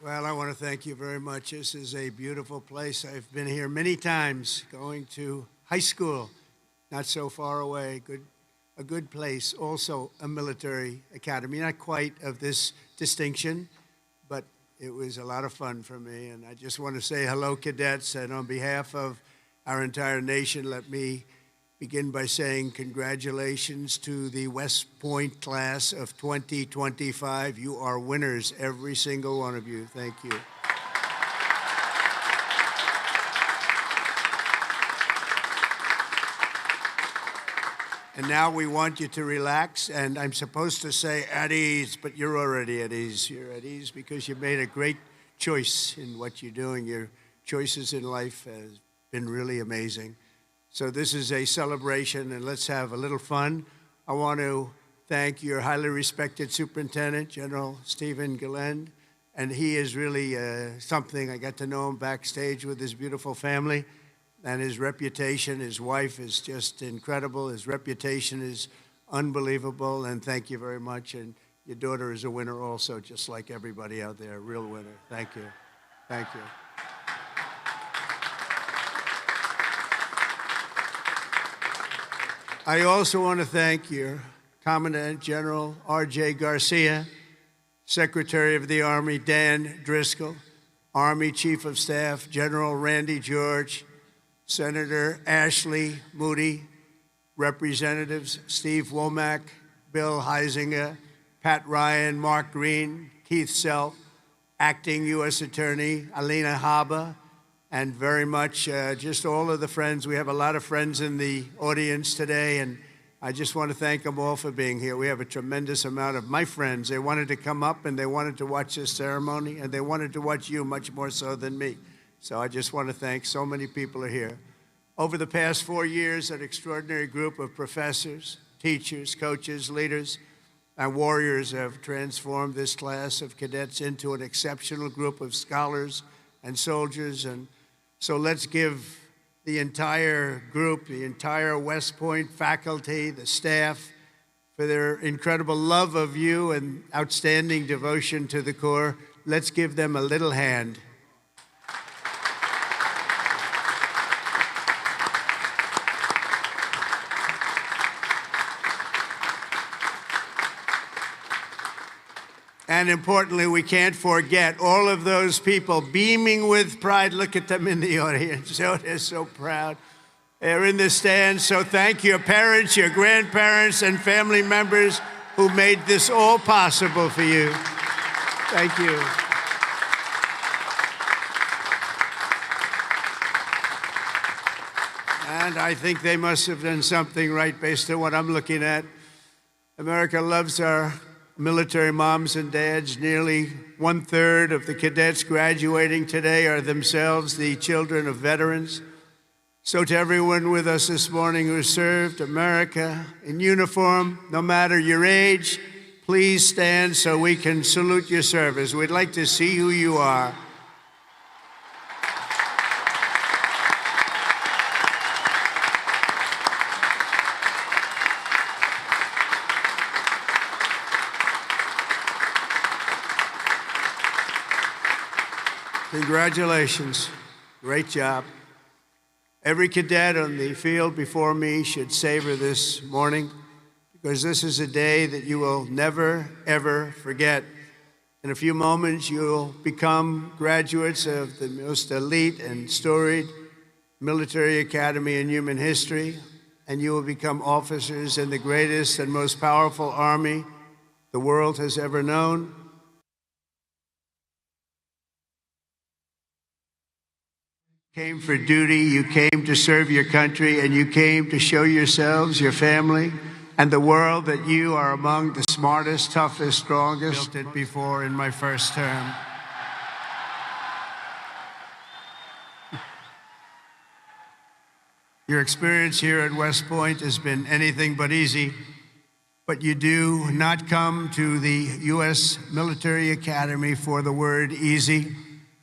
Well, I want to thank you very much. This is a beautiful place. I've been here many times, going to high school, not so far away. A good place. Also, a military academy, not quite of this distinction, but it was a lot of fun for me. And I just want to say hello, cadets. And on behalf of our entire nation, let me begin by saying congratulations to the West Point class of 2025. You are winners, every single one of you. Thank you. And now we want you to relax, and I'm supposed to say at ease, but you're already at ease. You're at ease because you made a great choice in what you're doing. Your choices in life have been really amazing. So this is a celebration, and let's have a little fun. I want to thank your highly respected superintendent, General Stephen Gillen, and he is really something. I got to know him backstage with his beautiful family, and his reputation, his wife is just incredible. His reputation is unbelievable, and thank you very much. And your daughter is a winner also, just like everybody out there, a real winner. Thank you. Thank you. I also want to thank your Commandant General R.J. Garcia, Secretary of the Army Dan Driscoll, Army Chief of Staff General Randy George, Senator Ashley Moody, Representatives Steve Womack, Bill Huizenga, Pat Ryan, Mark Green, Keith Self, Acting U.S. Attorney Alina Habba, and very much just all of the friends. We have a lot of friends in the audience today, and I just want to thank them all for being here. We have a tremendous amount of my friends. They wanted to come up, and they wanted to watch this ceremony, and they wanted to watch you much more so than me. So I just want to thank so many people are here. Over the past 4 years, an extraordinary group of professors, teachers, coaches, leaders, and warriors have transformed this class of cadets into an exceptional group of scholars and soldiers. And so let's give the entire group, the entire West Point faculty, the staff, for their incredible love of you and outstanding devotion to the Corps. Let's give them a little hand. And importantly, we can't forget all of those people beaming with pride. Look at them in the audience. Oh, they're so proud. They're in the stands. So thank your parents, your grandparents, and family members who made this all possible for you. Thank you. And I think they must have done something right based on what I'm looking at. America loves our military moms and dads. Nearly 1/3 of the cadets graduating today are themselves the children of veterans. So to everyone with us this morning who served America in uniform, no matter your age, please stand so we can salute your service. We'd like to see who you are. Congratulations. Great job. Every cadet on the field before me should savor this morning, because this is a day that you will never, ever forget. In a few moments, you'll become graduates of the most elite and storied military academy in human history, and you will become officers in the greatest and most powerful army the world has ever known. Came for duty, you came to serve your country, and you came to show yourselves, your family, and the world that you are among the smartest, toughest, strongest. Built it before in my first term. Your experience here at West Point has been anything but easy, but you do not come to the U.S. Military Academy for the word easy.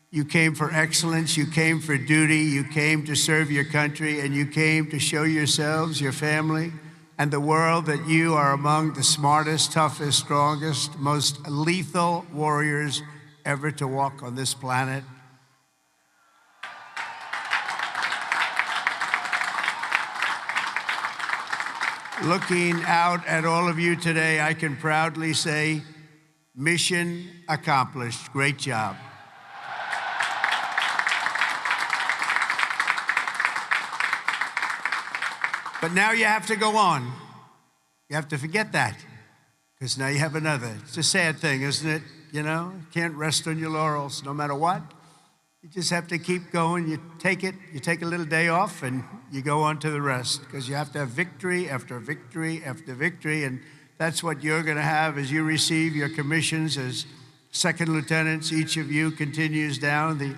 You came for excellence, you came for duty, you came to serve your country, and you came to show yourselves, your family, and the world that you are among the smartest, toughest, strongest, most lethal warriors ever to walk on this planet. Looking out at all of you today, I can proudly say, mission accomplished. Great job. But now you have to go on. You have to forget that, because now you have another. It's a sad thing, isn't it? You know, you can't rest on your laurels no matter what. You just have to keep going. You take a little day off, and you go on to the rest, because you have to have victory after victory after victory, and that's what you're going to have as you receive your commissions as second lieutenants. Each of you continues down the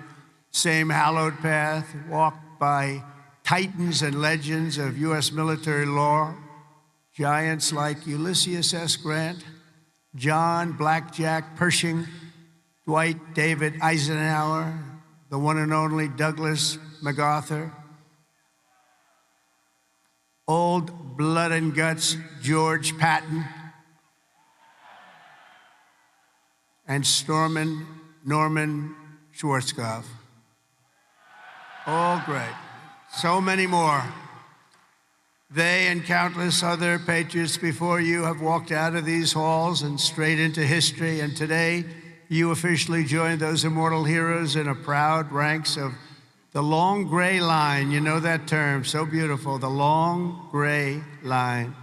same hallowed path, walked by titans and legends of U.S. military lore, giants like Ulysses S. Grant, John Blackjack Pershing, Dwight David Eisenhower, the one and only Douglas MacArthur, old blood and guts George Patton, and Norman Schwarzkopf. All great. So many more. They and countless other patriots before you have walked out of these halls and straight into history, and today you officially join those immortal heroes in a proud ranks of the long gray line. You know that term, so beautiful, the long gray line.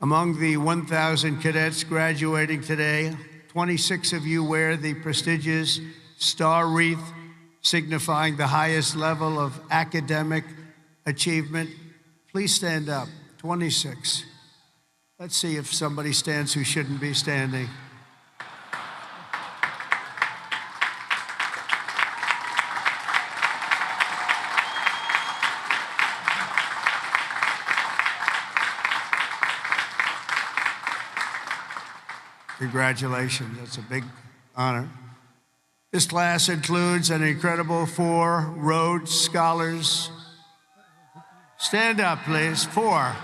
Among the 1,000 cadets graduating today, 26 of you wear the prestigious star wreath signifying the highest level of academic achievement. Please stand up, 26. Let's see if somebody stands who shouldn't be standing. Congratulations, that's a big honor. This class includes an incredible 4 Rhodes Scholars. Stand up, please, 4.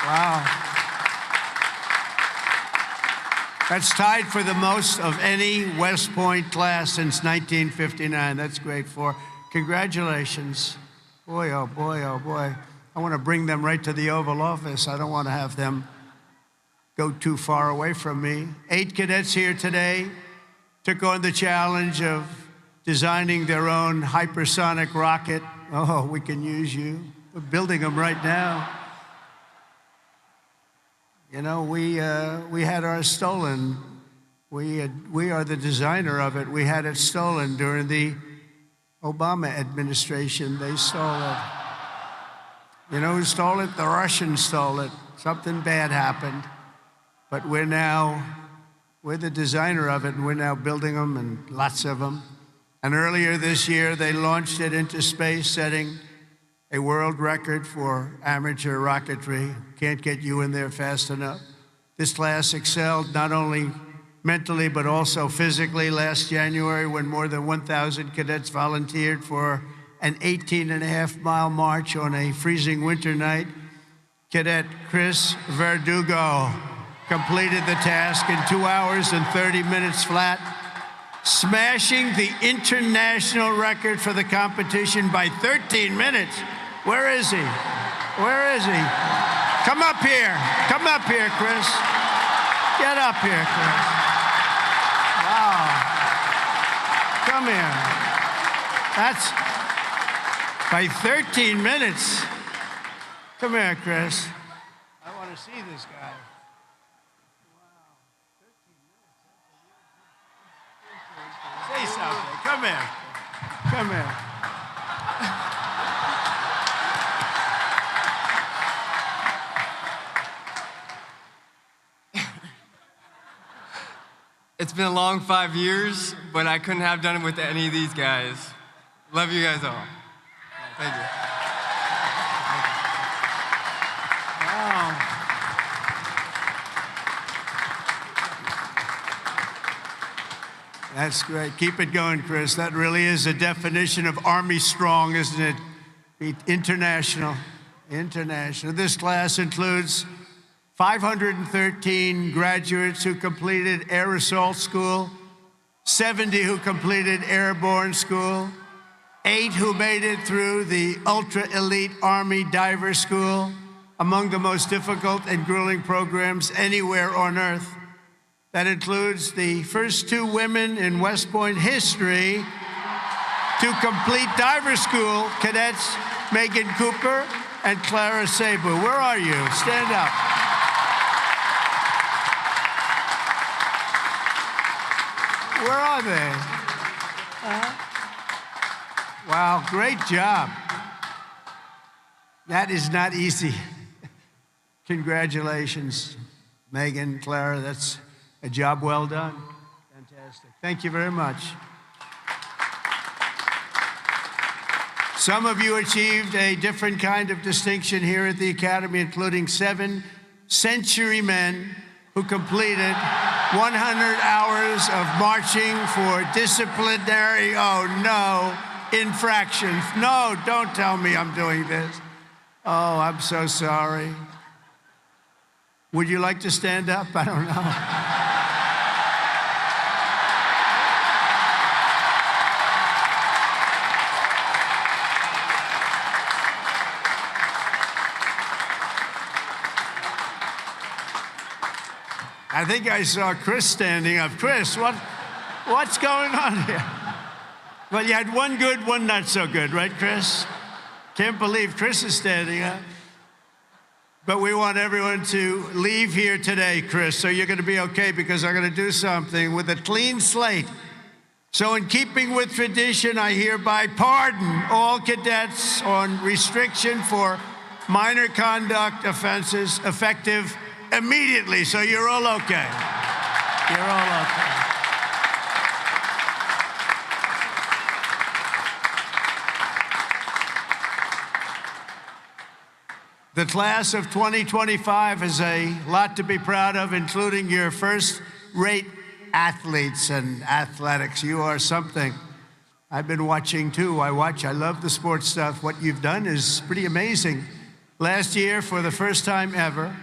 Wow. That's tied for the most of any West Point class since 1959. That's great. 4. Congratulations. Boy, oh boy, oh boy. I want to bring them right to the Oval Office. I don't want to have them go too far away from me. 8 cadets here today took on the challenge of designing their own hypersonic rocket. Oh, we can use you. We're building them right now. You know, we had ours stolen. We are the designer of it. We had it stolen during the Obama administration. They stole it. You know who stole it? The Russians stole it. Something bad happened. But we're the designer of it, and we're now building them, and lots of them. And earlier this year, they launched it into space, setting a world record for amateur rocketry. Can't get you in there fast enough. This class excelled not only mentally, but also physically. Last January, when more than 1,000 cadets volunteered for an 18.5-mile march on a freezing winter night, Cadet Chris Verdugo completed the task in 2 hours and 30 minutes flat, smashing the international record for the competition by 13 minutes. Where is he? Where is he? Come up here. Come up here, Chris. Get up here, Chris. Wow. Come here. That's by 13 minutes. Come here, Chris. I want to see this guy. Say something. Come here. Come here. It's been a long 5 years, but I couldn't have done it with any of these guys. Love you guys all. Thank you. Wow. That's great. Keep it going, Chris. That really is a definition of Army strong, isn't it? International. International. This class includes 513 graduates who completed Air Assault School, 70 who completed Airborne School, 8 who made it through the Ultra Elite Army Diver School, among the most difficult and grueling programs anywhere on Earth. That includes the first 2 women in West Point history to complete diver school, cadets Megan Cooper and Clara Sabu. Where are you? Stand up. Where are they? Wow, great job. That is not easy. Congratulations, Megan, Clara. That's a job well done. Fantastic. Thank you very much. Some of you achieved a different kind of distinction here at the Academy, including 7 Century Men who completed 100 hours of marching for disciplinary, infractions. No, don't tell me I'm doing this. Oh, I'm so sorry. Would you like to stand up? I don't know. I think I saw Chris standing up. Chris, what's going on here? Well, you had one good, one not so good, right, Chris? Can't believe Chris is standing up. But we want everyone to leave here today, Chris, so you're going to be okay, because I'm going to do something with a clean slate. So in keeping with tradition, I hereby pardon all cadets on restriction for minor conduct offenses effective immediately, so you're all okay. You're all okay. The class of 2025 has a lot to be proud of, including your first-rate athletes and athletics. You are something. I've been watching, too. I love the sports stuff. What you've done is pretty amazing. Last year, for the first time ever,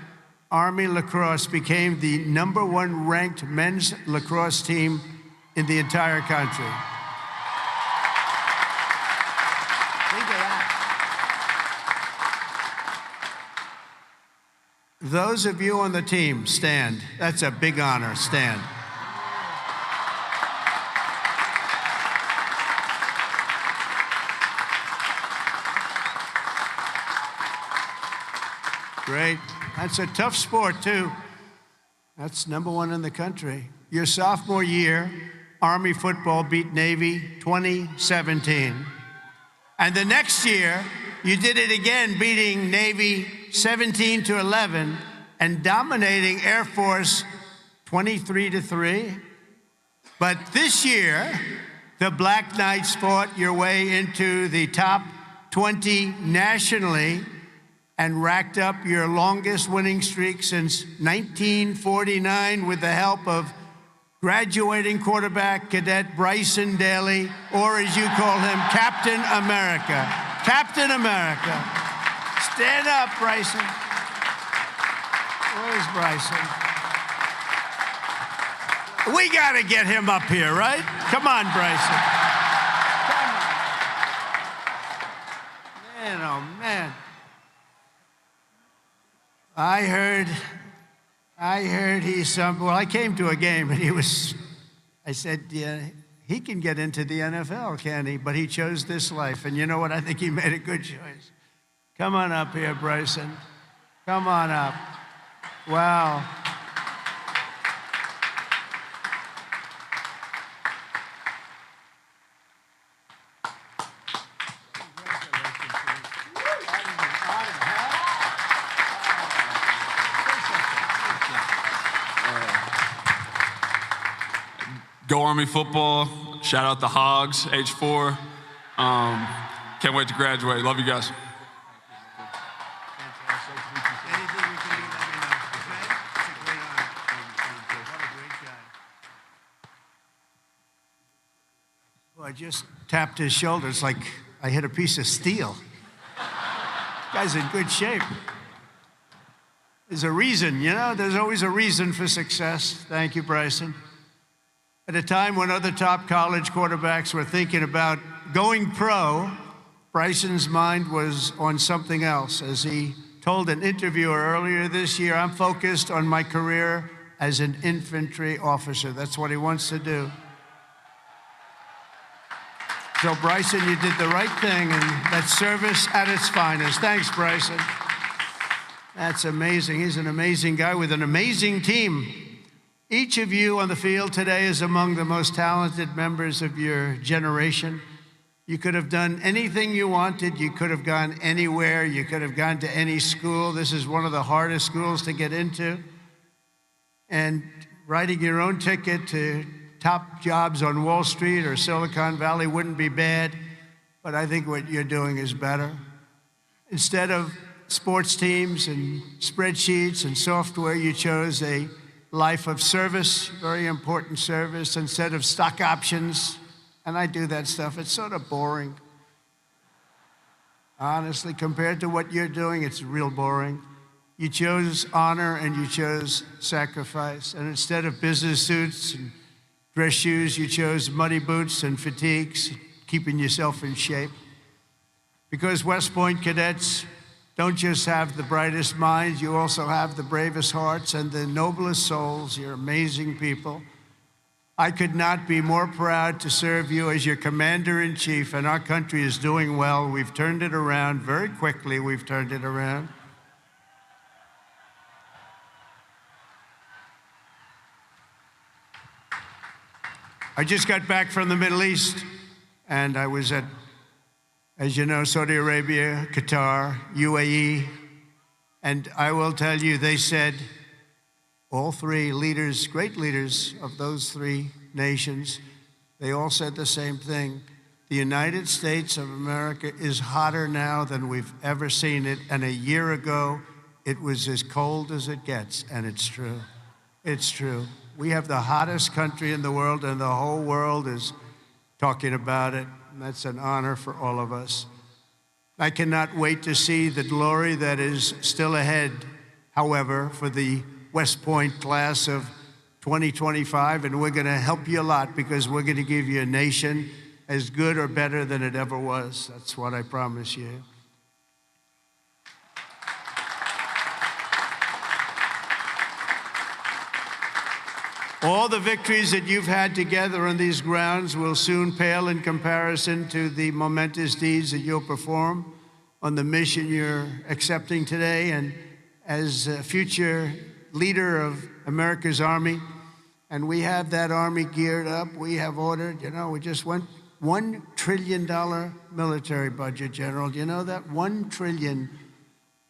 Army lacrosse became the #1 ranked men's lacrosse team in the entire country. Think of that. Those of you on the team, stand. That's a big honor. Stand. Great. That's a tough sport, too. That's #1 in the country. Your sophomore year, Army football beat Navy 2017. And the next year, you did it again, beating Navy 17-11 and dominating Air Force 23-3. But this year, the Black Knights fought your way into the top 20 nationally and racked up your longest winning streak since 1949 with the help of graduating quarterback cadet Bryson Daly, or as you call him, Captain America. Captain America. Stand up, Bryson. Where's Bryson? We got to get him up here, right? Come on, Bryson. Come on. Man, oh, man. I heard he's well, I came to a game and I said, yeah, he can get into the NFL, can he? But he chose this life. And you know what? I think he made a good choice. Come on up here, Bryson. Come on up. Wow. Go Army football. Shout out the Hogs, H4. Can't wait to graduate. Love you guys. Well, I just tapped his shoulders like I hit a piece of steel. Guy's in good shape. There's a reason, you know, there's always a reason for success. Thank you, Bryson. At a time when other top college quarterbacks were thinking about going pro, Bryson's mind was on something else. As he told an interviewer earlier this year, I'm focused on my career as an infantry officer. That's what he wants to do. So, Bryson, you did the right thing, and that's service at its finest. Thanks, Bryson. That's amazing. He's an amazing guy with an amazing team. Each of you on the field today is among the most talented members of your generation. You could have done anything you wanted. You could have gone anywhere. You could have gone to any school. This is one of the hardest schools to get into. And writing your own ticket to top jobs on Wall Street or Silicon Valley wouldn't be bad, but I think what you're doing is better. Instead of sports teams and spreadsheets and software, you chose a life of service, very important service, instead of stock options. And I do that stuff. It's sort of boring. Honestly, compared to what you're doing, it's real boring. You chose honor and you chose sacrifice. And instead of business suits and dress shoes, you chose muddy boots and fatigues, keeping yourself in shape. Because West Point cadets don't just have the brightest minds, you also have the bravest hearts and the noblest souls. You're amazing people. I could not be more proud to serve you as your commander-in-chief, and our country is doing well. We've turned it around very quickly. We've turned it around. I just got back from the Middle East, and I was at, as you know, Saudi Arabia, Qatar, UAE, and I will tell you, they said, all three leaders, great leaders of those three nations, they all said the same thing. The United States of America is hotter now than we've ever seen it, and a year ago, it was as cold as it gets, and it's true. It's true. We have the hottest country in the world, and the whole world is talking about it, and that's an honor for all of us. I cannot wait to see the glory that is still ahead, however, for the West Point class of 2025, and we're going to help you a lot because we're going to give you a nation as good or better than it ever was. That's what I promise you. All the victories that you've had together on these grounds will soon pale in comparison to the momentous deeds that you'll perform on the mission you're accepting today. And as a future leader of America's Army, and we have that Army geared up, we have ordered, you know, we just went $1 trillion military budget, General. Do you know that? $1 trillion.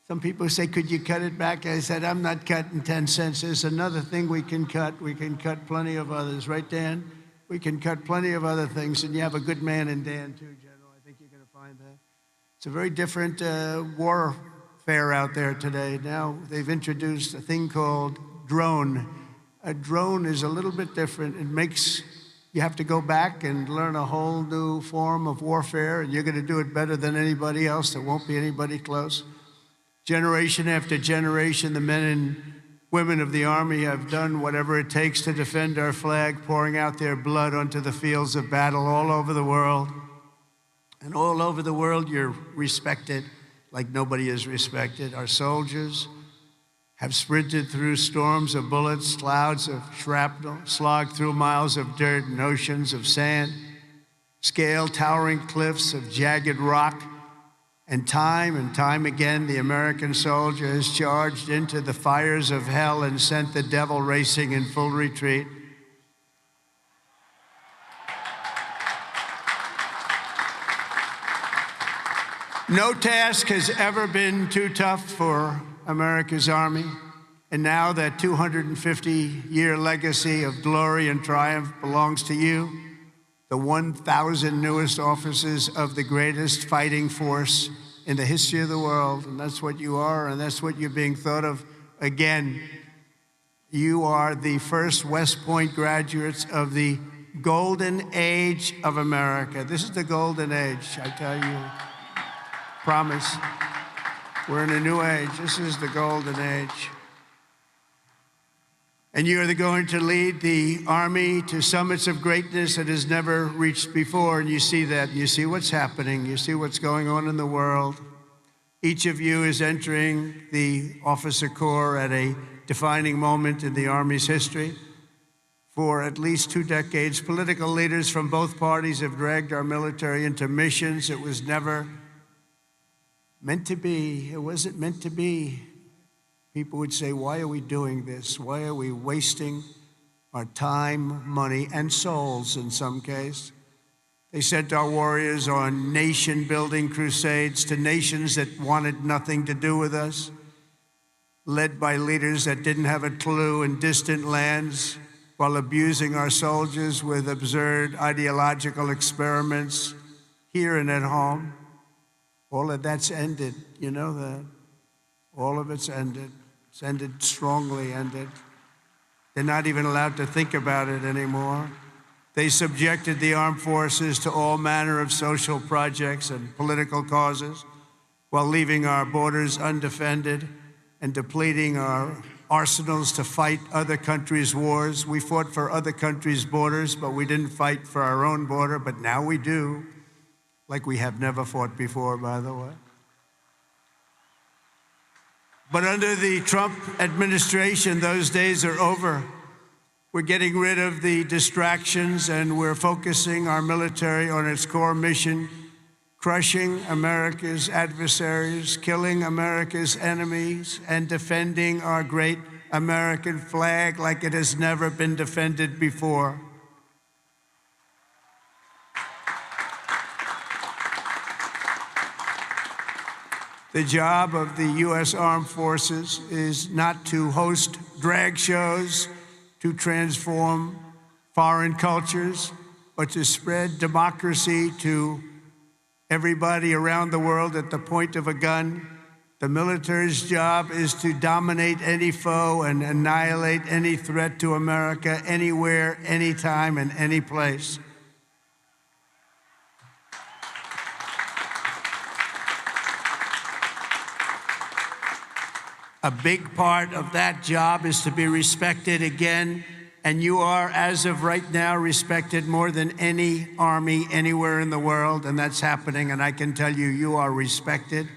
Some people say, could you cut it back? I said, I'm not cutting 10 cents. There's another thing we can cut. We can cut plenty of others. Right, Dan? We can cut plenty of other things. And you have a good man in Dan, too, General. I think you're going to find that. It's a very different warfare out there today. Now they've introduced a thing called drone. A drone is a little bit different. It makes you have to go back and learn a whole new form of warfare, and you're going to do it better than anybody else. There won't be anybody close. Generation after generation, the men and women of the Army have done whatever it takes to defend our flag, pouring out their blood onto the fields of battle all over the world. And all over the world, you're respected like nobody is respected. Our soldiers have sprinted through storms of bullets, clouds of shrapnel, slogged through miles of dirt and oceans of sand, scaled towering cliffs of jagged rock. And time again, the American soldier has charged into the fires of hell and sent the devil racing in full retreat. No task has ever been too tough for America's Army. And now that 250-year legacy of glory and triumph belongs to you, the 1,000 newest officers of the greatest fighting force in the history of the world. And that's what you are, and that's what you're being thought of. Again, you are the first West Point graduates of the golden age of America. This is the golden age, I tell you. Promise. We're in a new age. This is the golden age. And you are going to lead the Army to summits of greatness that has never reached before. And you see that. You see what's happening. You see what's going on in the world. Each of you is entering the Officer Corps at a defining moment in the Army's history. For at least 2 decades, political leaders from both parties have dragged our military into missions it was never meant to be. It wasn't meant to be. People would say, why are we doing this? Why are we wasting our time, money, and souls in some case? They sent our warriors on nation-building crusades to nations that wanted nothing to do with us, led by leaders that didn't have a clue in distant lands, while abusing our soldiers with absurd ideological experiments here and at home. All of that's ended. You know that. All of it's ended. It's ended strongly ended. They're not even allowed to think about it anymore. They subjected the armed forces to all manner of social projects and political causes while leaving our borders undefended and depleting our arsenals to fight other countries' wars. We fought for other countries' borders, but we didn't fight for our own border, but now we do, like we have never fought before, by the way. But under the Trump administration, those days are over. We're getting rid of the distractions and we're focusing our military on its core mission, crushing America's adversaries, killing America's enemies, and defending our great American flag like it has never been defended before. The job of the U.S. Armed Forces is not to host drag shows, to transform foreign cultures, but to spread democracy to everybody around the world at the point of a gun. The military's job is to dominate any foe and annihilate any threat to America, anywhere, anytime, and any place. A big part of that job is to be respected again, and you are, as of right now, respected more than any army anywhere in the world, and that's happening, and I can tell you, you are respected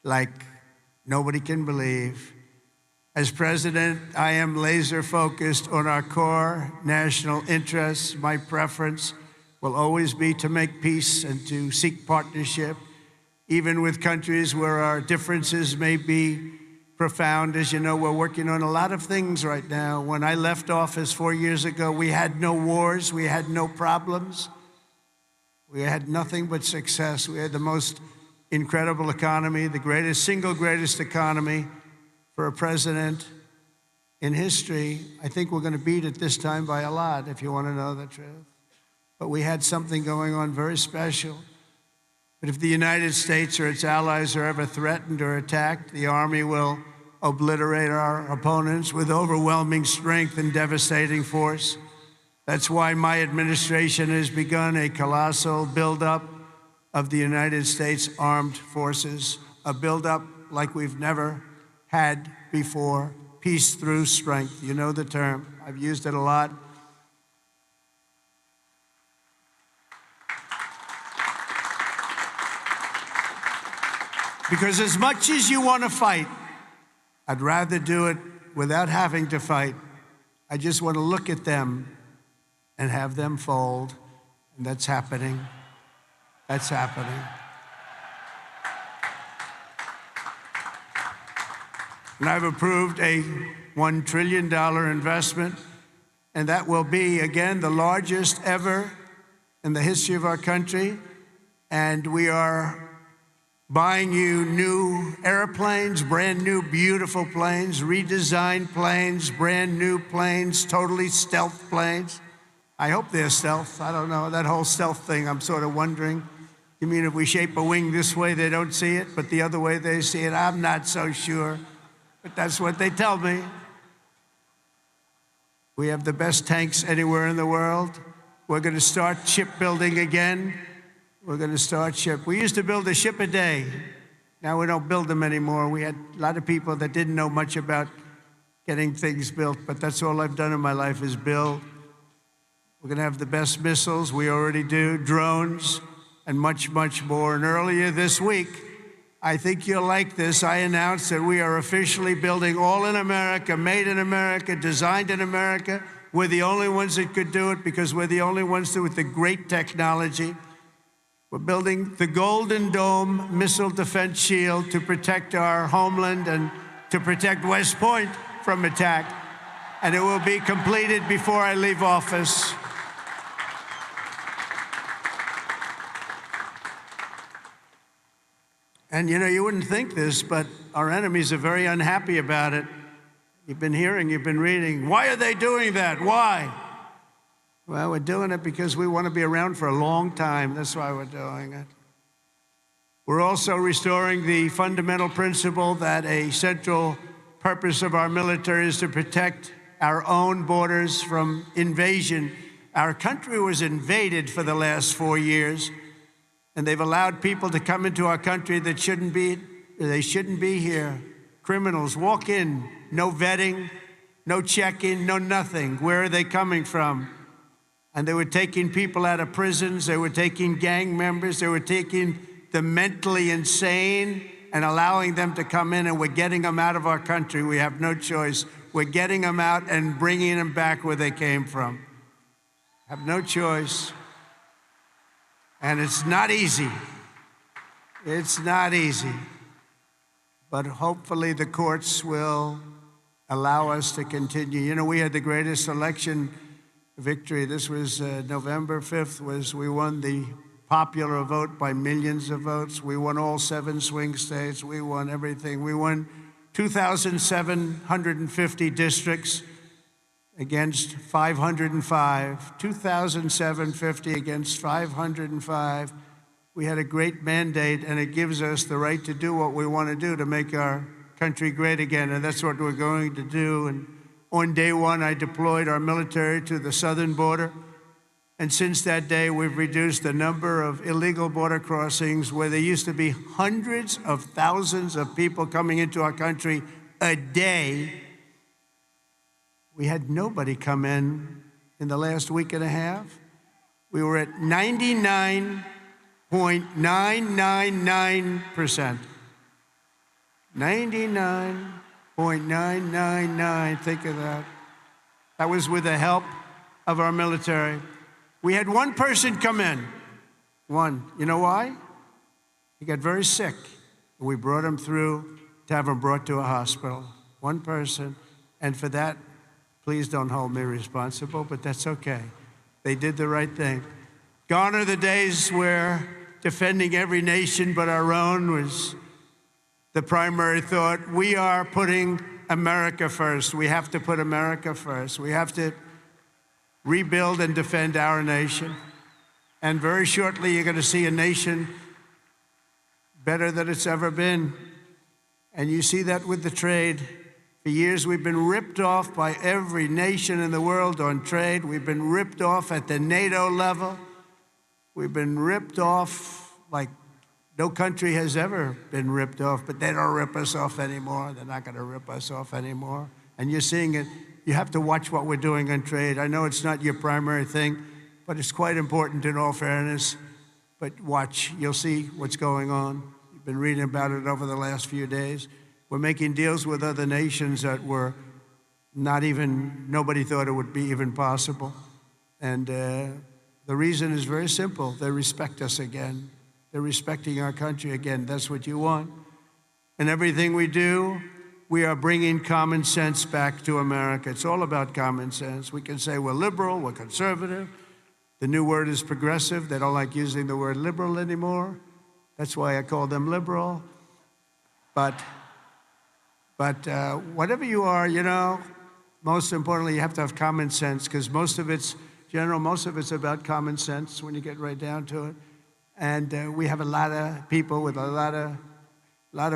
like nobody can believe. As president, I am laser focused on our core national interests. My preference will always be to make peace and to seek partnership, even with countries where our differences may be profound. As you know, we're working on a lot of things right now. When I left office 4 years ago, we had no wars, we had no problems. We had nothing but success. We had the most incredible economy, the greatest, single greatest economy for a president in history. I think we're going to beat it this time by a lot, if you want to know the truth. But we had something going on very special. But if the United States or its allies are ever threatened or attacked, the Army will obliterate our opponents with overwhelming strength and devastating force. That's why my administration has begun a colossal buildup of the United States Armed Forces, a buildup like we've never had before. Peace through strength. You know the term. I've used it a lot. Because as much as you want to fight, I'd rather do it without having to fight. I just want to look at them and have them fold. And that's happening. That's happening. And I've approved a $1 trillion investment, and that will be, again, the largest ever in the history of our country. And we are buying you new airplanes, brand new, beautiful planes, redesigned planes, brand new planes, totally stealth planes. I hope they're stealth. I don't know. That whole stealth thing, I'm sort of wondering. You mean if we shape a wing this way, they don't see it, but the other way they see it? I'm not so sure, but that's what they tell me. We have the best tanks anywhere in the world. We're going to start shipbuilding again. We're going to start ship. We used to build a ship a day. Now we don't build them anymore. We had a lot of people that didn't know much about getting things built, but that's all I've done in my life is build. We're going to have the best missiles, we already do, drones, and much, much more. And earlier this week, I think you'll like this, I announced that we are officially building all in America, made in America, designed in America. We're the only ones that could do it because we're the only ones with the great technology. We're building the Golden Dome missile defense shield to protect our homeland and to protect West Point from attack. And it will be completed before I leave office. And you know, you wouldn't think this, but our enemies are very unhappy about it. You've been hearing, you've been reading. Why are they doing that? Why? Well, we're doing it because we want to be around for a long time. That's why we're doing it. We're also restoring the fundamental principle that a central purpose of our military is to protect our own borders from invasion. Our country was invaded for the last 4 years, and they've allowed people to come into our country that shouldn't be here. Criminals walk in, no vetting, no check-in, no nothing. Where are they coming from? And they were taking people out of prisons, they were taking gang members, they were taking the mentally insane and allowing them to come in, and we're getting them out of our country. We have no choice. We're getting them out and bringing them back where they came from. Have no choice. And it's not easy. It's not easy. But hopefully the courts will allow us to continue. You know, we had the greatest election victory. This was November 5th, we won the popular vote by millions of votes. We won all 7 swing states. We won everything. We won 2,750 districts against 505. 2,750 against 505. We had a great mandate, and it gives us the right to do what we want to do to make our country great again, and that's what we're going to do. And on day one, I deployed our military to the southern border. And since that day, we've reduced the number of illegal border crossings where there used to be hundreds of thousands of people coming into our country a day. We had nobody come in the last week and a half. We were at 99.999%. 99.999, think of that. That was with the help of our military. We had one person come in, one. You know why? He got very sick. We brought him through to have him brought to a hospital. One person, and for that, please don't hold me responsible, but that's okay. They did the right thing. Gone are the days where defending every nation but our own was the primary thought. We are putting America first. We have to put America first. We have to rebuild and defend our nation. And very shortly, you're going to see a nation better than it's ever been. And you see that with the trade. For years, we've been ripped off by every nation in the world on trade. We've been ripped off at the NATO level. We've been ripped off like no country has ever been ripped off, but they don't rip us off anymore. They're not going to rip us off anymore. And you're seeing it. You have to watch what we're doing on trade. I know it's not your primary thing, but it's quite important in all fairness. But watch, you'll see what's going on. You've been reading about it over the last few days. We're making deals with other nations that were nobody thought it would be even possible. And the reason is very simple. They respect us again. They're respecting our country again. That's what you want. And everything we do, we are bringing common sense back to America. It's all about common sense. We can say we're liberal, we're conservative. The new word is progressive. They don't like using the word liberal anymore. That's why I call them liberal. But whatever you are, you know, most importantly, you have to have common sense, because most of it's about common sense when you get right down to it. And we have a lot of people with a lot of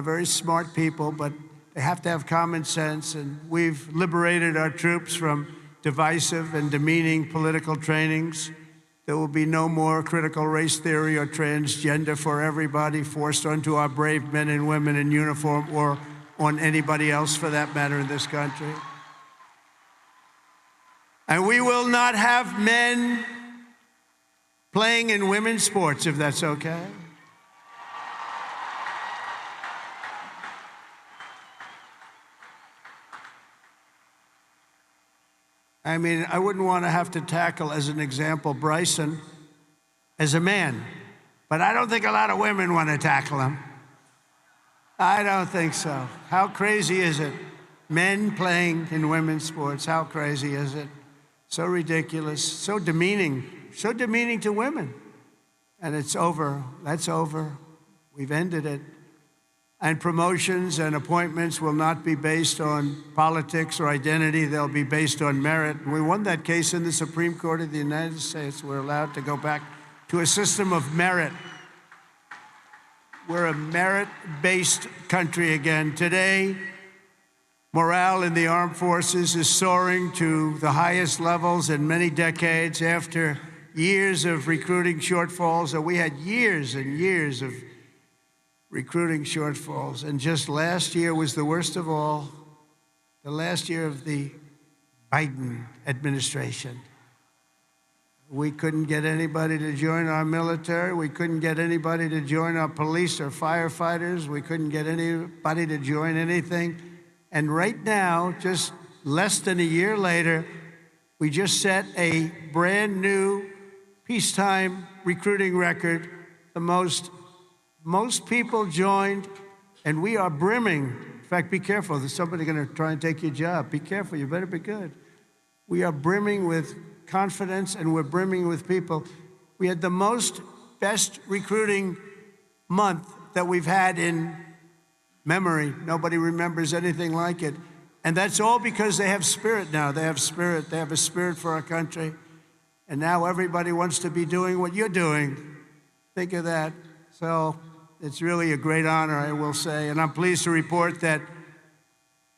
very smart people, but they have to have common sense. And we've liberated our troops from divisive and demeaning political trainings. There will be no more critical race theory or transgender for everybody forced onto our brave men and women in uniform or on anybody else for that matter in this country. And we will not have men playing in women's sports, if that's okay. I mean, I wouldn't want to have to tackle, as an example, Bryson as a man. But I don't think a lot of women want to tackle him. I don't think so. How crazy is it? Men playing in women's sports, how crazy is it? So ridiculous, so demeaning to women. And it's over. That's over. We've ended it. And promotions and appointments will not be based on politics or identity. They'll be based on merit. We won that case in the Supreme Court of the United States. We're allowed to go back to a system of merit. We're a merit-based country again. Today, morale in the armed forces is soaring to the highest levels in many decades after years of recruiting shortfalls. So we had years and years of recruiting shortfalls. And just last year was the worst of all, the last year of the Biden administration. We couldn't get anybody to join our military. We couldn't get anybody to join our police or firefighters. We couldn't get anybody to join anything. And right now, just less than a year later, we just set a brand new peacetime recruiting record. The most people joined, and we are brimming. In fact, be careful. There's somebody going to try and take your job. Be careful. You better be good. We are brimming with confidence, and we're brimming with people. We had the best recruiting month that we've had in memory. Nobody remembers anything like it. And that's all because they have spirit now. They have spirit. They have a spirit for our country. And now everybody wants to be doing what you're doing. Think of that. So it's really a great honor, I will say. And I'm pleased to report that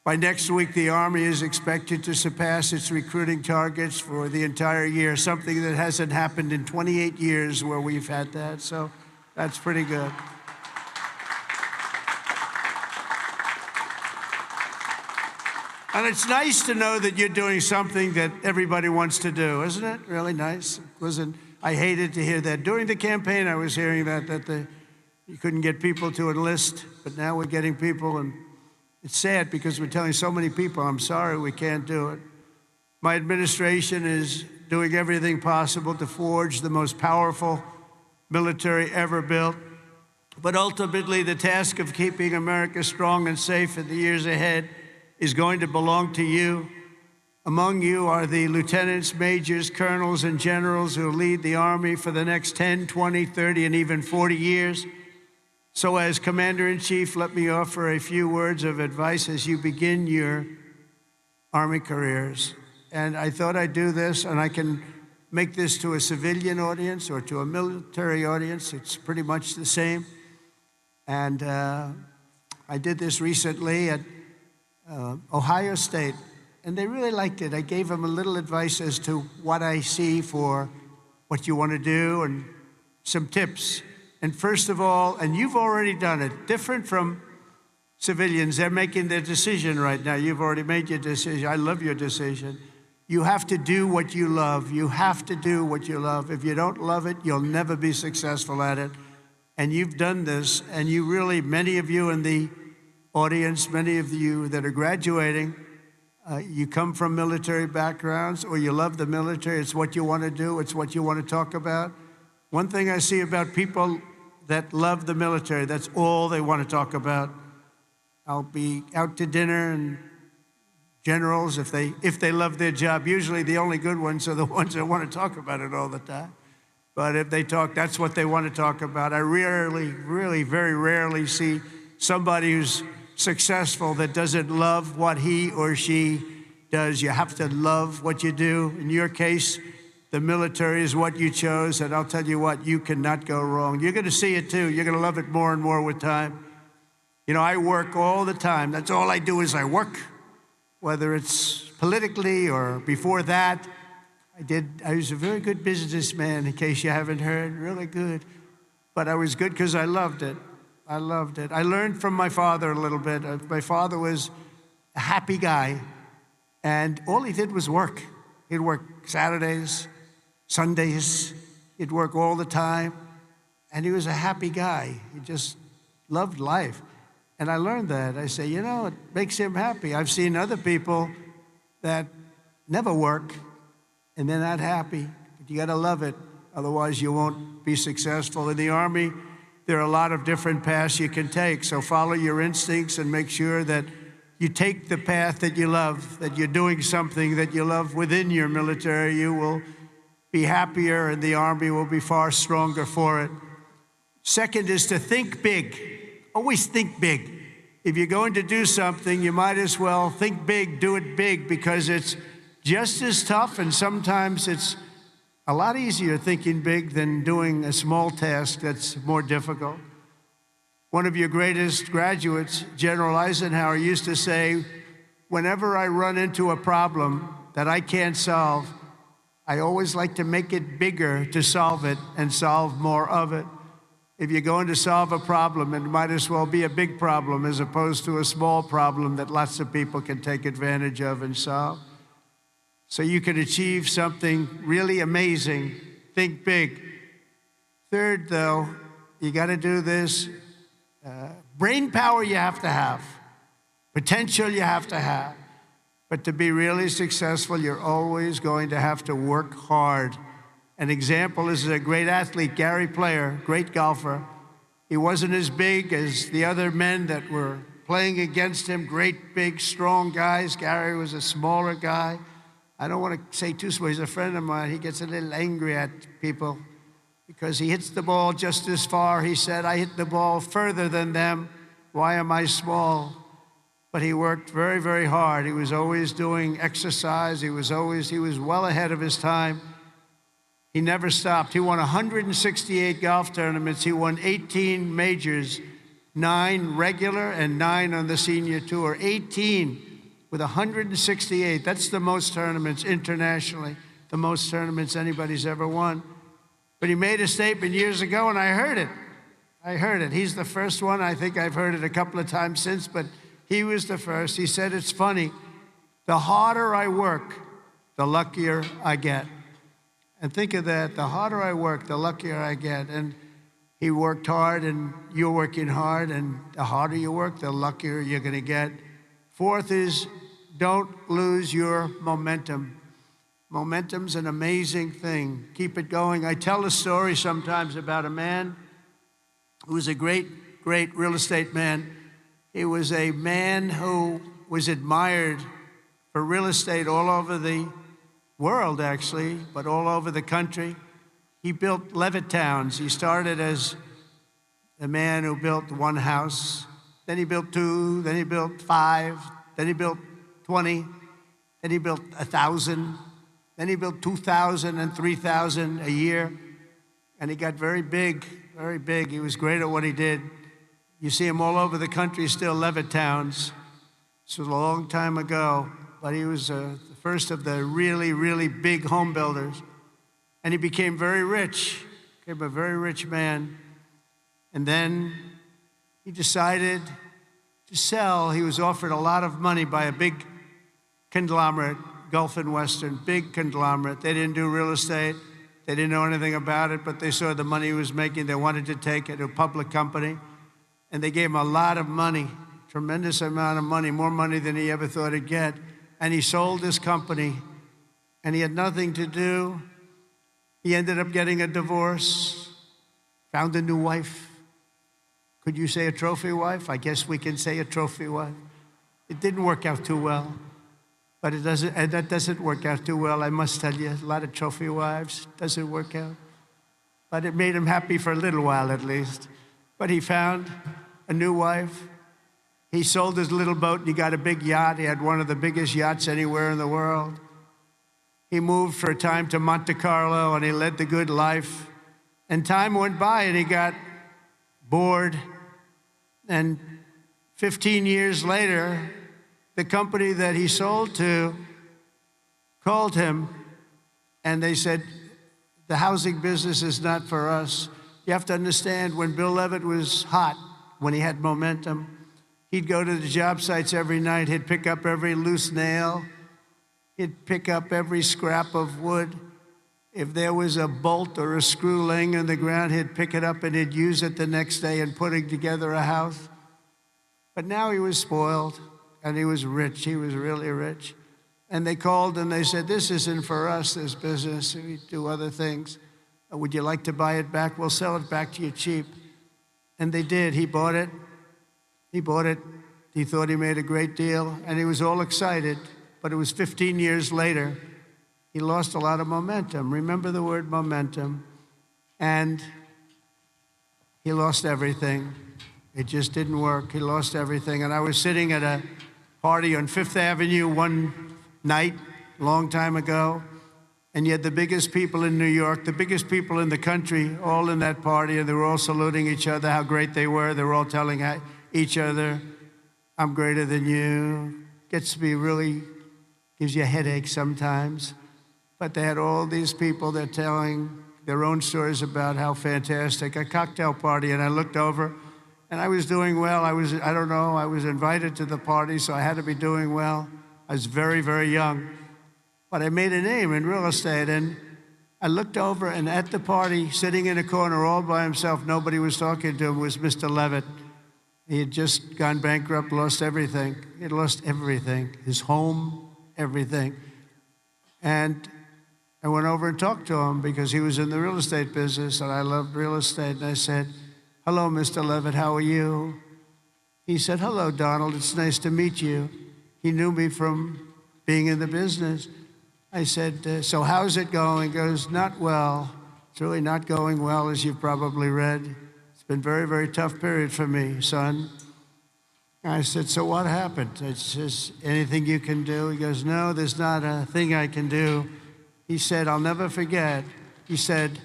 by next week, the Army is expected to surpass its recruiting targets for the entire year, something that hasn't happened in 28 years where we've had that. So that's pretty good. And it's nice to know that you're doing something that everybody wants to do, isn't it? Really nice. I hated to hear that. During the campaign, I was hearing that you couldn't get people to enlist, but now we're getting people, and it's sad because we're telling so many people, I'm sorry, we can't do it. My administration is doing everything possible to forge the most powerful military ever built. But ultimately, the task of keeping America strong and safe in the years ahead is going to belong to you. Among you are the lieutenants, majors, colonels, and generals who lead the Army for the next 10, 20, 30, and even 40 years. So as Commander-in-Chief, let me offer a few words of advice as you begin your Army careers. And I thought I'd do this, and I can make this to a civilian audience or to a military audience. It's pretty much the same. And I did this recently at Ohio State, and they really liked it. I gave them a little advice as to what I see for what you want to do and some tips. And first of all, and you've already done it, different from civilians, they're making their decision right now. You've already made your decision. I love your decision. You have to do what you love. You have to do what you love. If you don't love it, you'll never be successful at it. And you've done this, and you really, many of you in the audience, many of you that are graduating, you come from military backgrounds or you love the military. It's what you want to do. It's what you want to talk about. One thing I see about people that love the military, that's all they want to talk about. I'll be out to dinner, and generals, if they love their job, usually the only good ones are the ones that want to talk about it all the time. But if they talk, that's what they want to talk about. I really, very rarely see somebody who's successful that doesn't love what he or she does. You have to love what you do. In your case, the military is what you chose, and I'll tell you what, you cannot go wrong. You're going to see it too. You're going to love it more and more with time. You know, I work all the time. That's all I do is I work, whether it's politically or before that. I was a very good businessman, in case you haven't heard, really good. But I was good because I loved it. I loved it. I learned from my father a little bit. My father was a happy guy, and all he did was work. He'd work Saturdays, Sundays. He'd work all the time, and he was a happy guy. He just loved life. And I learned that. I say, you know, it makes him happy. I've seen other people that never work, and they're not happy. But you got to love it. Otherwise, you won't be successful. In the Army, there are a lot of different paths you can take. So follow your instincts and make sure that you take the path that you love, that you're doing something that you love within your military. You will be happier, and the Army will be far stronger for it. Second is to think big. Always think big. If you're going to do something, you might as well think big, do it big, because it's just as tough, and sometimes it's a lot easier thinking big than doing a small task that's more difficult. One of your greatest graduates, General Eisenhower, used to say, whenever I run into a problem that I can't solve, I always like to make it bigger to solve it and solve more of it. If you're going to solve a problem, it might as well be a big problem as opposed to a small problem that lots of people can take advantage of and solve. So you can achieve something really amazing. Think big. Third, though, you got to do this. Brain power you have to have. Potential you have to have. But to be really successful, you're always going to have to work hard. An example is a great athlete, Gary Player, great golfer. He wasn't as big as the other men that were playing against him, great, big, strong guys. Gary was a smaller guy. I don't want to say too small. He's a friend of mine. He gets a little angry at people because he hits the ball just as far. He said, I hit the ball further than them. Why am I small? But he worked very, very hard. He was always doing exercise. He was well ahead of his time. He never stopped. He won 168 golf tournaments. He won 18 majors, 9 regular and 9 on the senior tour. 18 with 168. That's the most tournaments internationally, the most tournaments anybody's ever won. But he made a statement years ago, and I heard it. He's the first one. I think I've heard it a couple of times since, but he was the first. He said, it's funny. The harder I work, the luckier I get. And think of that. The harder I work, the luckier I get. And he worked hard, and you're working hard, and the harder you work, the luckier you're going to get. Fourth is don't lose your momentum. Momentum's an amazing thing. Keep it going. I tell a story sometimes about a man who was a great, great real estate man. He was a man who was admired for real estate all over the world, actually, but all over the country. He built Levittowns. He started as a man who built one house. Then he built 2, then he built 5, then he built 20, then he built 1,000, then he built 2,000 and 3,000 a year. And he got very big, very big. He was great at what he did. You see him all over the country still, Levittowns. This was a long time ago, but he was the first of the really, really big home builders. And he became very rich, became a very rich man. And then he decided to sell. He was offered a lot of money by a big conglomerate, Gulf and Western, big conglomerate. They didn't do real estate. They didn't know anything about it, but they saw the money he was making. They wanted to take it to a public company. And they gave him a lot of money, tremendous amount of money, more money than he ever thought he'd get. And he sold his company, and he had nothing to do. He ended up getting a divorce, found a new wife. Could you say a trophy wife? I guess we can say a trophy wife. It didn't work out too well, but that doesn't work out too well, I must tell you. A lot of trophy wives, doesn't work out. But it made him happy for a little while at least. But he found a new wife. He sold his little boat and he got a big yacht. He had one of the biggest yachts anywhere in the world. He moved for a time to Monte Carlo and he led the good life. And time went by and he got bored. And 15 years later, the company that he sold to called him And they said, the housing business is not for us. You have to understand, when Bill Levitt was hot, when he had momentum, he'd go to the job sites every night. He'd pick up every loose nail. He'd pick up every scrap of wood. If there was a bolt or a screw laying on the ground, he'd pick it up and he'd use it the next day in putting together a house. But now he was spoiled, and he was rich. He was really rich. And they called and they said, this isn't for us, this business. We do other things. Would you like to buy it back? We'll sell it back to you cheap. And they did. He bought it. He bought it. He thought he made a great deal, and he was all excited. But it was 15 years later. He lost a lot of momentum. Remember the word momentum. And he lost everything. It just didn't work. He lost everything. And I was sitting at a party on Fifth Avenue one night, a long time ago, and you had the biggest people in New York, the biggest people in the country, all in that party, and they were all saluting each other, how great they were. They were all telling each other, I'm greater than you. Gets to be really, gives you a headache sometimes. But they had all these people that telling their own stories about how fantastic, a cocktail party, and I looked over, and I was doing well. I was invited to the party, so I had to be doing well. I was very, very young, but I made a name in real estate, and I looked over, and at the party, sitting in a corner all by himself, nobody was talking to him, was Mr. Levitt. He had just gone bankrupt, lost everything. He had lost everything, his home, everything. And I went over and talked to him because he was in the real estate business, and I loved real estate, and I said, hello, Mr. Levitt, how are you? He said, hello, Donald, it's nice to meet you. He knew me from being in the business. I said, so how's it going? He goes, not well. It's really not going well, as you've probably read. It's been a very, very tough period for me, son. I said, so what happened? It's just anything you can do? He goes, no, there's not a thing I can do. He said, I'll never forget. He said,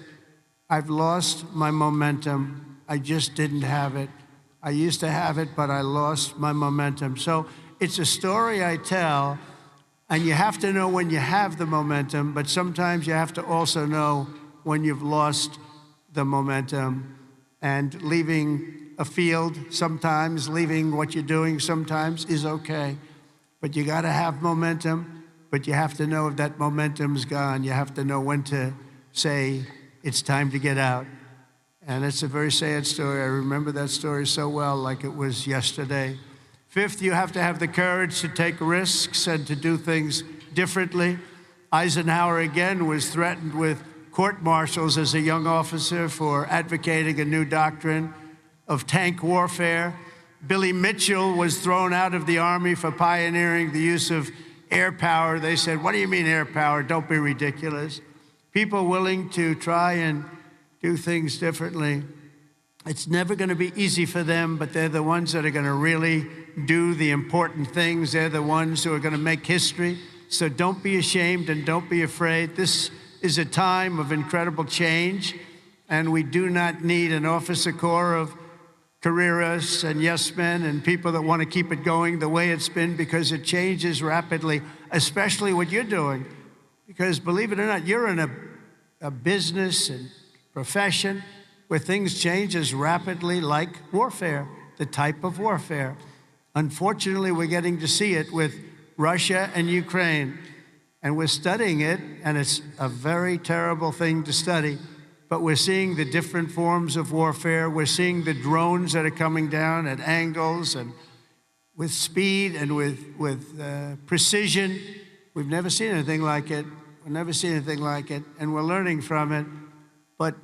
I've lost my momentum. I just didn't have it. I used to have it, but I lost my momentum. So it's a story I tell, and you have to know when you have the momentum, but sometimes you have to also know when you've lost the momentum. And leaving a field sometimes, leaving what you're doing sometimes is okay. But you got to have momentum, but you have to know if that momentum's gone. You have to know when to say it's time to get out. And it's a very sad story. I remember that story so well, like it was yesterday. Fifth, you have to have the courage to take risks and to do things differently. Eisenhower, again, was threatened with court-martials as a young officer for advocating a new doctrine of tank warfare. Billy Mitchell was thrown out of the Army for pioneering the use of air power. They said, what do you mean air power? Don't be ridiculous. People willing to try and do things differently. It's never going to be easy for them, but they're the ones that are going to really do the important things. They're the ones who are going to make history. So don't be ashamed and don't be afraid. This is a time of incredible change, and we do not need an officer corps of careerists and yes men and people that want to keep it going the way it's been, because it changes rapidly, especially what you're doing. Because believe it or not, you're in a business and profession where things change as rapidly like warfare, the type of warfare. Unfortunately, we're getting to see it with Russia and Ukraine, and we're studying it, and it's a very terrible thing to study, but we're seeing the different forms of warfare. We're seeing the drones that are coming down at angles and with speed and with precision. We've never seen anything like it. We've never seen anything like it, and we're learning from it. But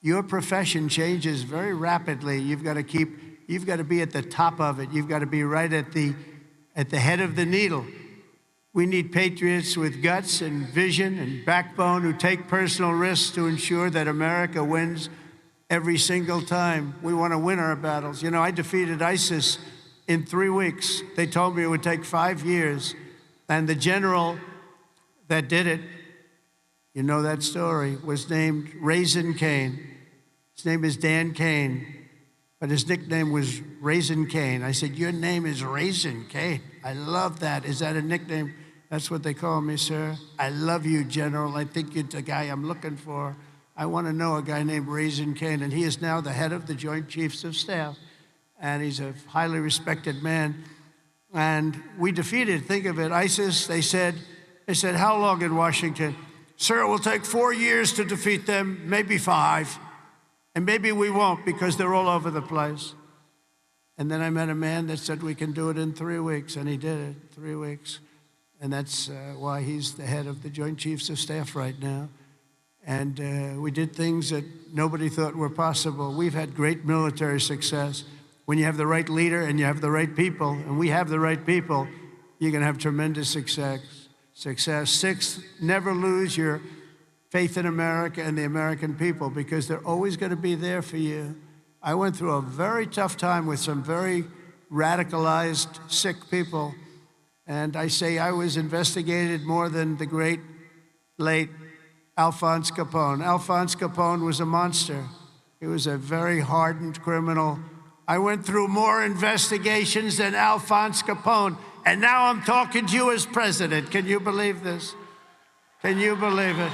your profession changes very rapidly. You've got to be at the top of it. You've got to be right at the head of the needle. We need patriots with guts and vision and backbone who take personal risks to ensure that America wins every single time. We want to win our battles. You know, I defeated ISIS in 3 weeks. They told me it would take 5 years. And the general that did it, you know that story, was named Raisin Cain. His name is Dan Cain, but his nickname was Raisin Cain. I said, your name is Raisin Cain. I love that. Is that a nickname? That's what they call me, sir. I love you, General. I think you're the guy I'm looking for. I want to know a guy named Raisin Cain, and he is now the head of the Joint Chiefs of Staff, and he's a highly respected man. And we defeated, think of it, ISIS. They said, how long in Washington? Sir, it will take 4 years to defeat them, maybe 5. And maybe we won't because they're all over the place. And then I met a man that said we can do it in 3 weeks, and he did it, 3 weeks. And that's why he's the head of the Joint Chiefs of Staff right now. And we did things that nobody thought were possible. We've had great military success. When you have the right leader and you have the right people, and we have the right people, you're going to have tremendous success. 6, never lose your faith in America and the American people, because they're always going to be there for you. I went through a very tough time with some very radicalized, sick people. And I say I was investigated more than the great, late Alphonse Capone. Alphonse Capone was a monster. He was a very hardened criminal. I went through more investigations than Alphonse Capone, and now I'm talking to you as president. Can you believe this? Can you believe it?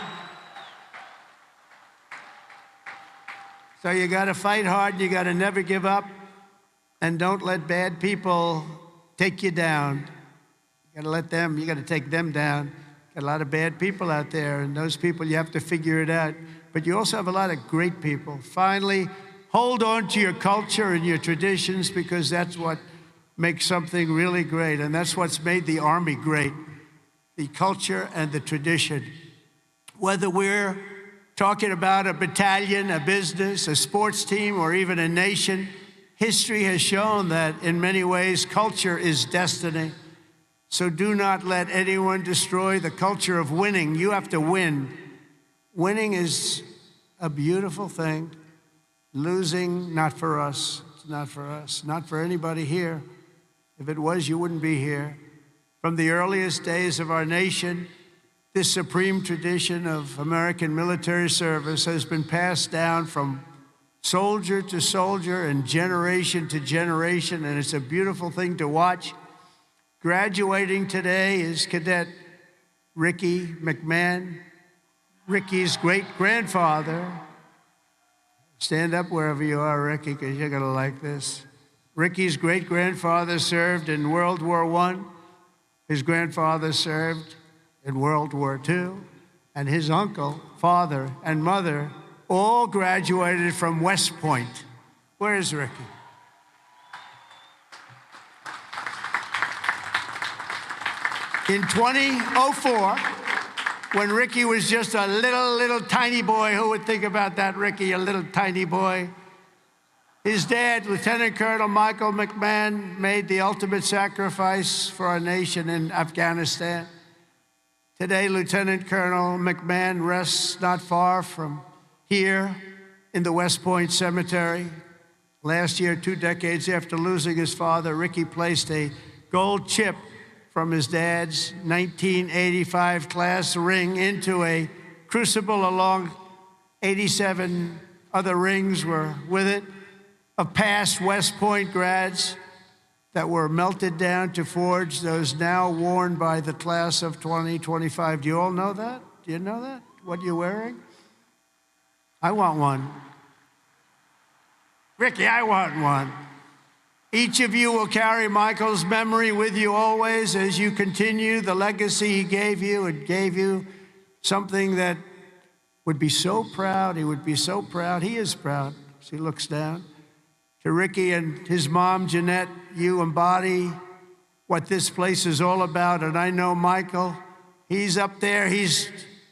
So you got to fight hard, you got to never give up, and don't let bad people take you down. You got to take them down. Got a lot of bad people out there, and those people, you have to figure it out. But you also have a lot of great people. Finally, hold on to your culture and your traditions, because that's what makes something really great, and that's what's made the Army great, the culture and the tradition. Whether we're talking about a battalion, a business, a sports team, or even a nation, history has shown that in many ways, culture is destiny. So do not let anyone destroy the culture of winning. You have to win. Winning is a beautiful thing. Losing, not for us. It's not for us, not for anybody here. If it was, you wouldn't be here. From the earliest days of our nation, this supreme tradition of American military service has been passed down from soldier to soldier and generation to generation, and it's a beautiful thing to watch. Graduating today is Cadet Ricky McMahon, Ricky's great-grandfather. Stand up wherever you are, Ricky, because you're going to like this. Ricky's great-grandfather served in World War I. His grandfather served in World War II. And his uncle, father, and mother all graduated from West Point. Where is Ricky? In 2004, when Ricky was just a little tiny boy, who would think about that, Ricky, a little tiny boy? His dad, Lieutenant Colonel Michael McMahon, made the ultimate sacrifice for our nation in Afghanistan. Today, Lieutenant Colonel McMahon rests not far from here in the West Point Cemetery. Last year, 2 decades after losing his father, Ricky placed a gold chip from his dad's 1985 class ring into a crucible along 87 other rings were with it of past West Point grads that were melted down to forge those now worn by the class of 2025. Do you all know that? Do you know that? What you're wearing? I want one. Ricky, I want one. Each of you will carry Michael's memory with you always as you continue the legacy he gave you. It gave you something that would be so proud. He would be so proud. He is proud as he looks down. To Ricky and his mom, Jeanette, you embody what this place is all about. And I know Michael, he's up there. He's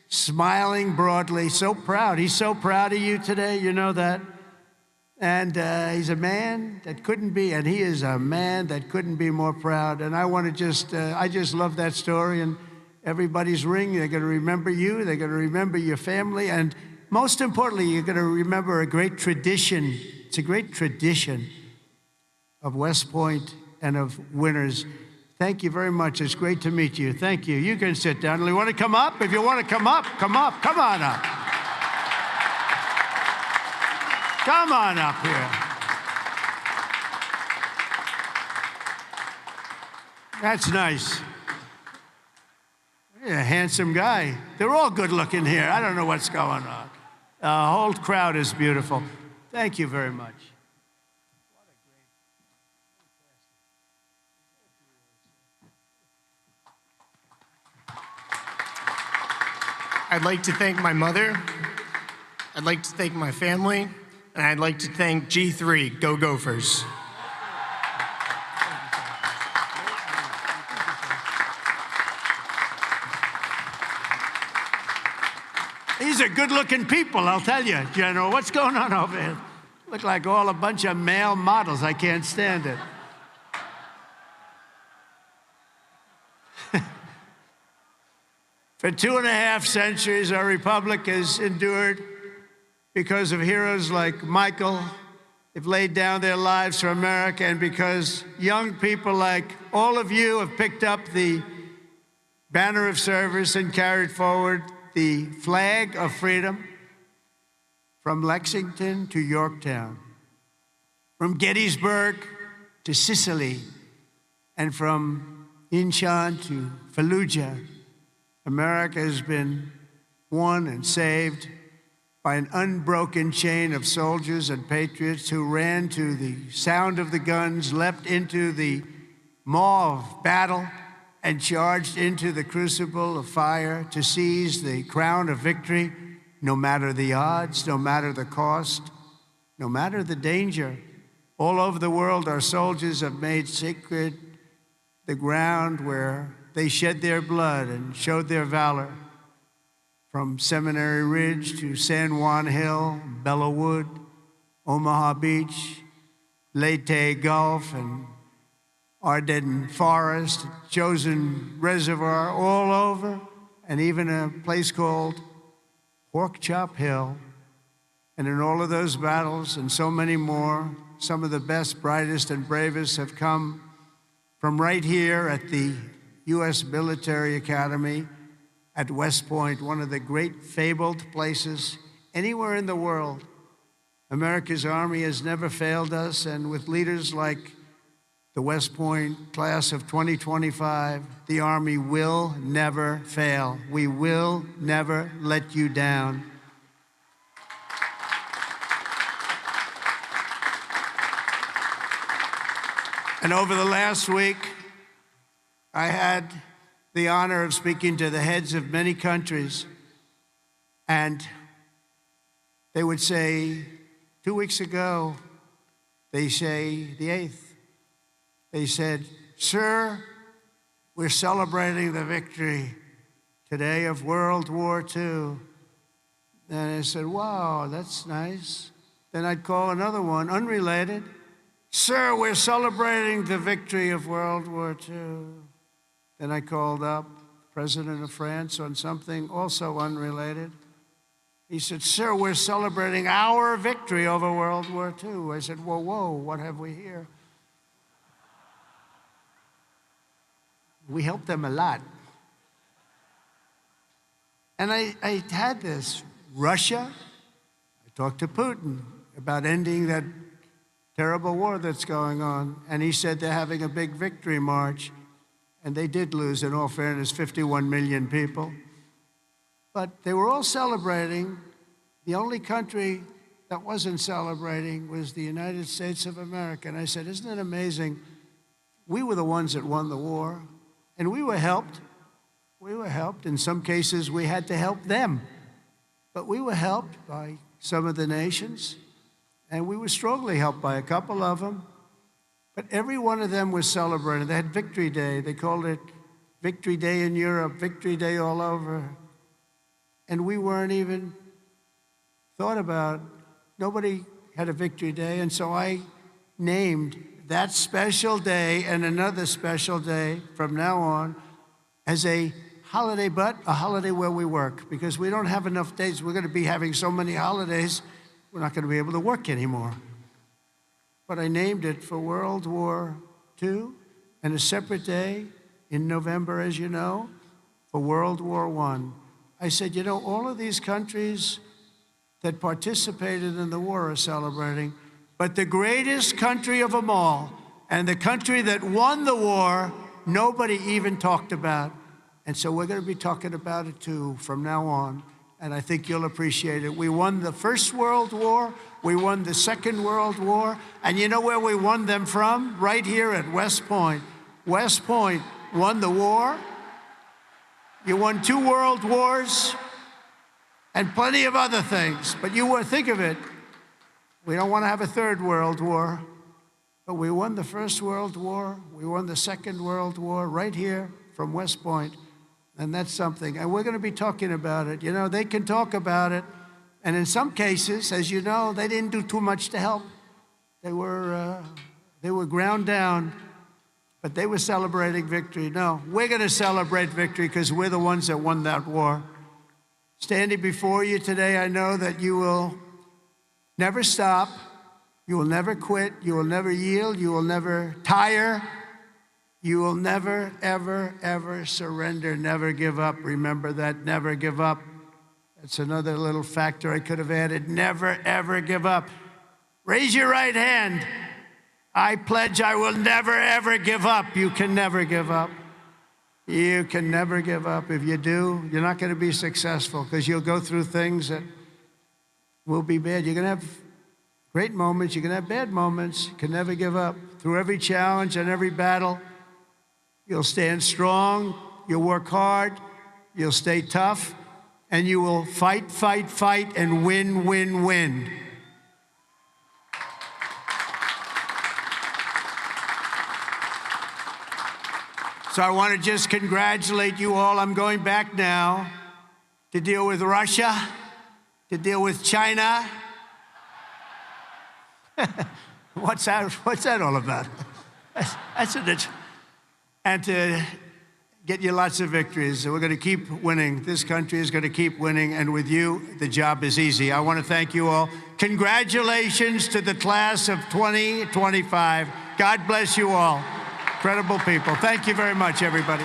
smiling broadly, so proud. He's so proud of you today. You know that. And he's a man that couldn't be, and he is a man that couldn't be more proud. And I want to I just love that story. And everybody's ring, they're going to remember you. They're going to remember your family. And most importantly, you're going to remember a great tradition. It's a great tradition of West Point and of winners. Thank you very much. It's great to meet you. Thank you. You can sit down. You want to come up? If you want to come up, come up. Come on up. Come on up here. That's nice. a handsome guy. They're all good looking here. I don't know what's going on. The whole crowd is beautiful. Thank you very much. I'd like to thank my mother, I'd like to thank my family, and I'd like to thank G3, Go Gophers. These are good-looking people, I'll tell you, General. What's going on over here? Look like all a bunch of male models. I can't stand it. For 2.5 centuries, our republic has endured because of heroes like Michael who've laid down their lives for America, and because young people like all of you have picked up the banner of service and carried forward the flag of freedom from Lexington to Yorktown, from Gettysburg to Sicily, and from Inchon to Fallujah. America has been won and saved by an unbroken chain of soldiers and patriots who ran to the sound of the guns, leapt into the maw of battle, and charged into the crucible of fire to seize the crown of victory, no matter the odds, no matter the cost, no matter the danger. All over the world, our soldiers have made sacred the ground where they shed their blood and showed their valor. From Seminary Ridge to San Juan Hill, Belleau Wood, Omaha Beach, Leyte Gulf, and Ardennes Forest, Chosin Reservoir, all over, and even a place called Pork Chop Hill. And in all of those battles and so many more, some of the best, brightest, and bravest have come from right here at the U.S. Military Academy at West Point, one of the great fabled places anywhere in the world. America's Army has never failed us, and with leaders like the West Point class of 2025, the Army will never fail. We will never let you down. And over the last week, I had the honor of speaking to the heads of many countries, and they would say, 2 weeks ago, they say the 8th, they said, "Sir, we're celebrating the victory today of World War II." And I said, "Wow, that's nice." Then I'd call another one, unrelated. "Sir, we're celebrating the victory of World War II." Then I called up the President of France on something also unrelated. He said, "Sir, we're celebrating our victory over World War II." I said, "Whoa, whoa, what have we here?" We helped them a lot. And I had this. Russia, I talked to Putin about ending that terrible war that's going on, and he said they're having a big victory march. And they did lose, in all fairness, 51 million people. But they were all celebrating. The only country that wasn't celebrating was the United States of America. And I said, "Isn't it amazing? We were the ones that won the war, and we were helped. We were helped. In some cases, we had to help them. But we were helped by some of the nations, and we were strongly helped by a couple of them. But every one of them was celebrating. They had Victory Day. They called it Victory Day in Europe, Victory Day all over. And we weren't even thought about. Nobody had a Victory Day. And so I named that special day and another special day from now on as a holiday, but a holiday where we work, because we don't have enough days. We're going to be having so many holidays, we're not going to be able to work anymore. But I named it for World War II, and a separate day in November, as you know, for World War I. I said, you know, all of these countries that participated in the war are celebrating, but the greatest country of them all, and the country that won the war, nobody even talked about, And so we're going to be talking about it too from now on, and I think you'll appreciate it. We won the First World War, we won the Second World War, and you know where we won them from? Right here at West Point. West Point won the war. You won 2 world wars and plenty of other things, but think of it, we don't want to have a 3rd World War, but we won the First World War, we won the Second World War right here from West Point. And that's something. And we're going to be talking about it. You know, they can talk about it. And in some cases, as you know, they didn't do too much to help. They were ground down, but they were celebrating victory. No, we're going to celebrate victory because we're the ones that won that war. Standing before you today, I know that you will never stop. You will never quit. You will never yield. You will never tire. You will never, ever, ever surrender, never give up. Remember that, never give up. That's another little factor I could have added. Never, ever give up. Raise your right hand. I pledge I will never, ever give up. You can never give up. You can never give up. If you do, you're not going to be successful because you'll go through things that will be bad. You're going to have great moments. You're going to have bad moments. You can never give up. Through every challenge and every battle, you'll stand strong, you'll work hard, you'll stay tough, and you will fight, fight, fight, and win, win, win. So I want to just congratulate you all. I'm going back now to deal with Russia, to deal with China. What's that all about? That's what it's... And to get you lots of victories. We're going to keep winning. This country is going to keep winning, and with you, the job is easy. I want to thank you all. Congratulations to the class of 2025. God bless you all. Incredible people. Thank you very much, everybody.